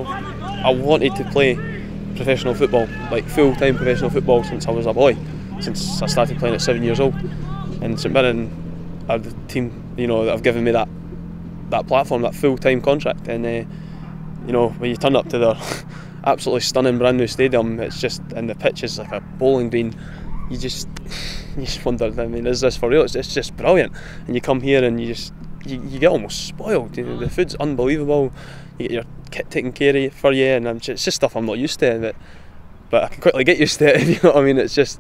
know, I wanted to play professional football, like full-time professional football, since I was a boy, since I started playing at 7 years old. And St Mirren are the team, you know, that have given me that platform, that full-time contract. And you know, when you turn up to their absolutely stunning brand new stadium, it's just, and the pitch is like a bowling green. You just wonder, I mean, is this for real? It's just brilliant. And you come here and you get almost spoiled. You know, the food's unbelievable. You get your kit taken care of for you, and it's just stuff I'm not used to. But I can quickly get used to it. You know what I mean? It's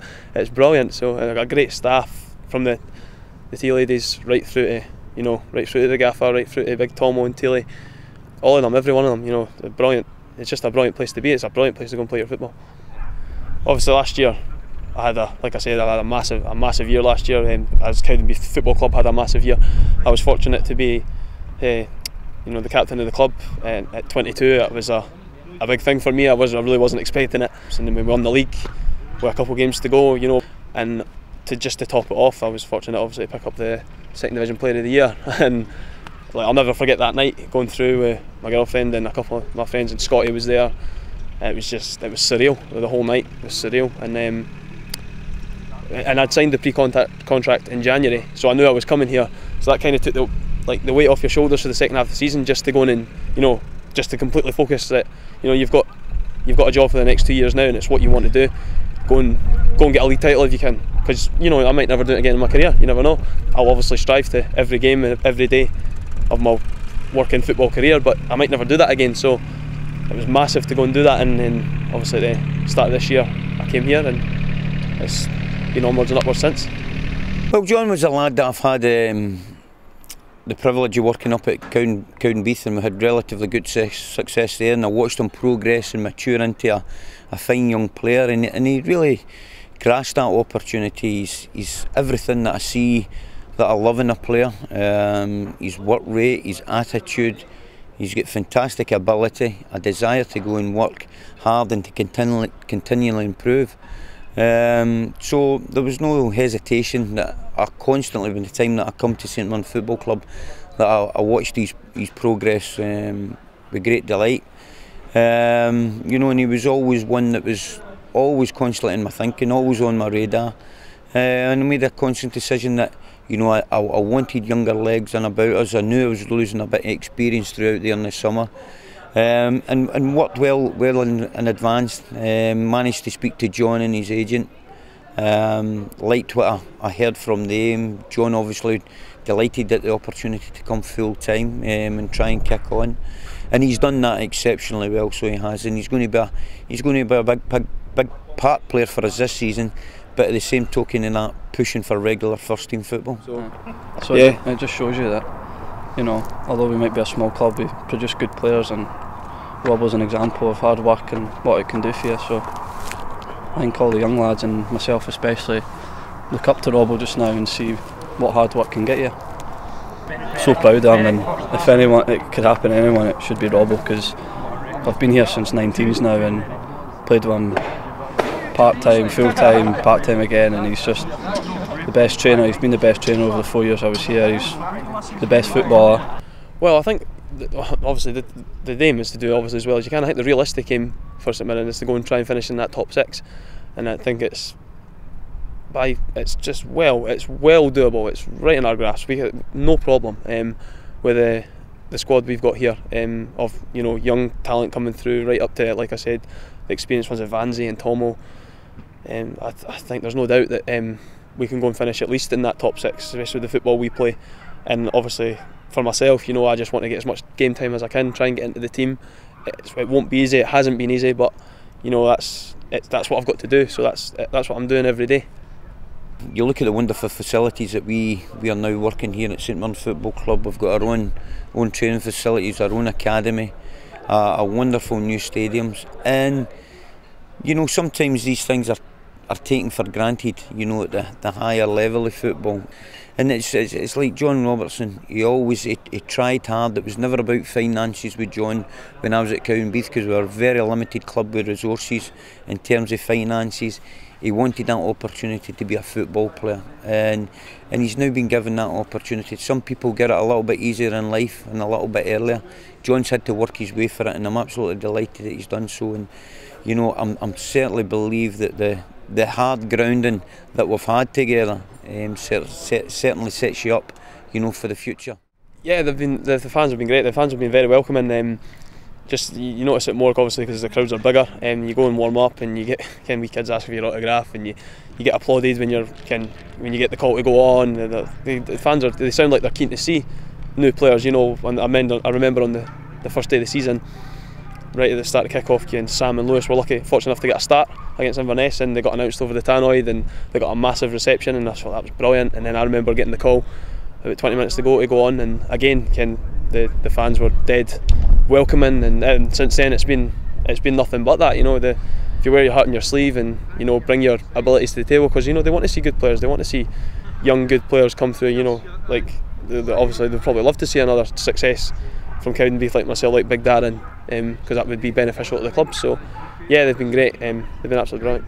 brilliant. So I've got a great staff, from the tea ladies right through to, you know, right through to the gaffer, right through to Big Tomo and Tilly. All of them, every one of them. You know, they're brilliant. It's just a brilliant place to be. It's a brilliant place to go and play your football. Obviously, last year, I had a massive year last year. As Cowdenbeath Football Club had a massive year. I was fortunate to be, you know, the captain of the club at 22. It was a big thing for me. I really wasn't expecting it. And then we won the league with a couple of games to go, you know. And to top it off, I was fortunate, obviously, to pick up the Second Division Player of the Year. And like, I'll never forget that night, going through with my girlfriend and a couple of my friends, and Scotty was there. It was surreal. The whole night was surreal. And I'd signed the pre-contract in January, so I knew I was coming here. So that kind of took the weight off your shoulders for the second half of the season, just to go in and, you know, just to completely focus that, you know, you've got a job for the next 2 years now, and it's what you want to do. Go and get a league title if you can, because, you know, I might never do it again in my career. You never know. I'll obviously strive to every game and every day of my working football career, but I might never do that again. So it was massive to go and do that, and then obviously at the start of this year I came here, and it's been onwards and upwards since. Well, John was a lad that I've had the privilege of working up at Cowdenbeath, and we had relatively good success there, and I watched him progress and mature into a fine young player, and he really grasped that opportunity. He's everything that I see that I love in a player. His work rate, his attitude, he's got fantastic ability, a desire to go and work hard and to continually improve. So there was no hesitation. That I constantly, by the time that I come to St Mirren Football Club, that I watched his progress with great delight. You know, and he was always one that was always constantly in my thinking, always on my radar. And I made a conscious decision that, you know, I wanted younger legs and about us. I knew I was losing a bit of experience throughout there in the summer. And worked well in advance. Managed to speak to John and his agent. Liked what I heard from them. John obviously delighted at the opportunity to come full time and try and kick on. And he's done that exceptionally well, so he has. And he's going to be a big part player for us this season. But at the same token, in that pushing for regular first team football. So yeah, it just shows you that, you know, although we might be a small club, we produce good players, and Rob was an example of hard work and what it can do for you. So I think all the young lads, and myself especially, look up to Robbo just now and see what hard work can get you. So proud of him, and if anyone, it could happen to anyone, it should be Robbo, because I've been here since 19s now and played with him part-time, full-time, part-time again, and he's just the best trainer. He's been the best trainer over the 4 years I was here. He's the best footballer. Well, I think obviously the aim is to do obviously as well as you can. I think the realistic aim for St Mirren is to go and try and finish in that top 6, and I think it's well doable. It's right in our grasp. We have no problem with the squad we've got here, of, you know, young talent coming through right up to, like I said, the experienced ones of Vanzi and Tomo. I think there's no doubt that we can go and finish at least in that top 6, especially with the football we play. And obviously for myself, you know, I just want to get as much game time as I can, try and get into the team. It won't be easy, it hasn't been easy, but, you know, that's what I've got to do, so that's what I'm doing every day. You look at the wonderful facilities that we are now working here at St Mirren Football Club. We've got our own training facilities, our own academy, a wonderful new stadiums, and, you know, sometimes these things are taken for granted, you know, at the higher level of football. And it's like Jon Robertson. He tried hard. It was never about finances with John when I was at Cowdenbeath, because we were a very limited club with resources in terms of finances. he wanted that opportunity to be a football player, and he's now been given that opportunity. Some people get it a little bit easier in life and a little bit earlier. John's had to work his way for it, and I'm absolutely delighted that he's done so. And you know, I'm certainly believe that the hard grounding that we've had together certainly sets you up, you know, for the future. Yeah, the fans have been great. The fans have been very welcoming. Just you notice it more obviously because the crowds are bigger. You go and warm up, and you get wee kids asking for your autograph, and you get applauded when you get the call to go on. The fans they sound like they're keen to see new players. You know, I remember on the first day of the season, right at the start of kick-off, and Sam and Lewis were fortunate enough to get a start against Inverness, and they got announced over the tannoy, and they got a massive reception, and I thought that was brilliant. And then I remember getting the call about 20 minutes to go on, and again the fans were dead welcoming, and since then it's been nothing but that. You know, if you wear your heart on your sleeve and, you know, bring your abilities to the table, because, you know, they want to see good players, they want to see young good players come through. You know, like obviously they'd probably love to see another success from Cowdenbeath like myself, like Big Darren, because that would be beneficial to the club. So yeah, they've been great. They've been absolutely brilliant.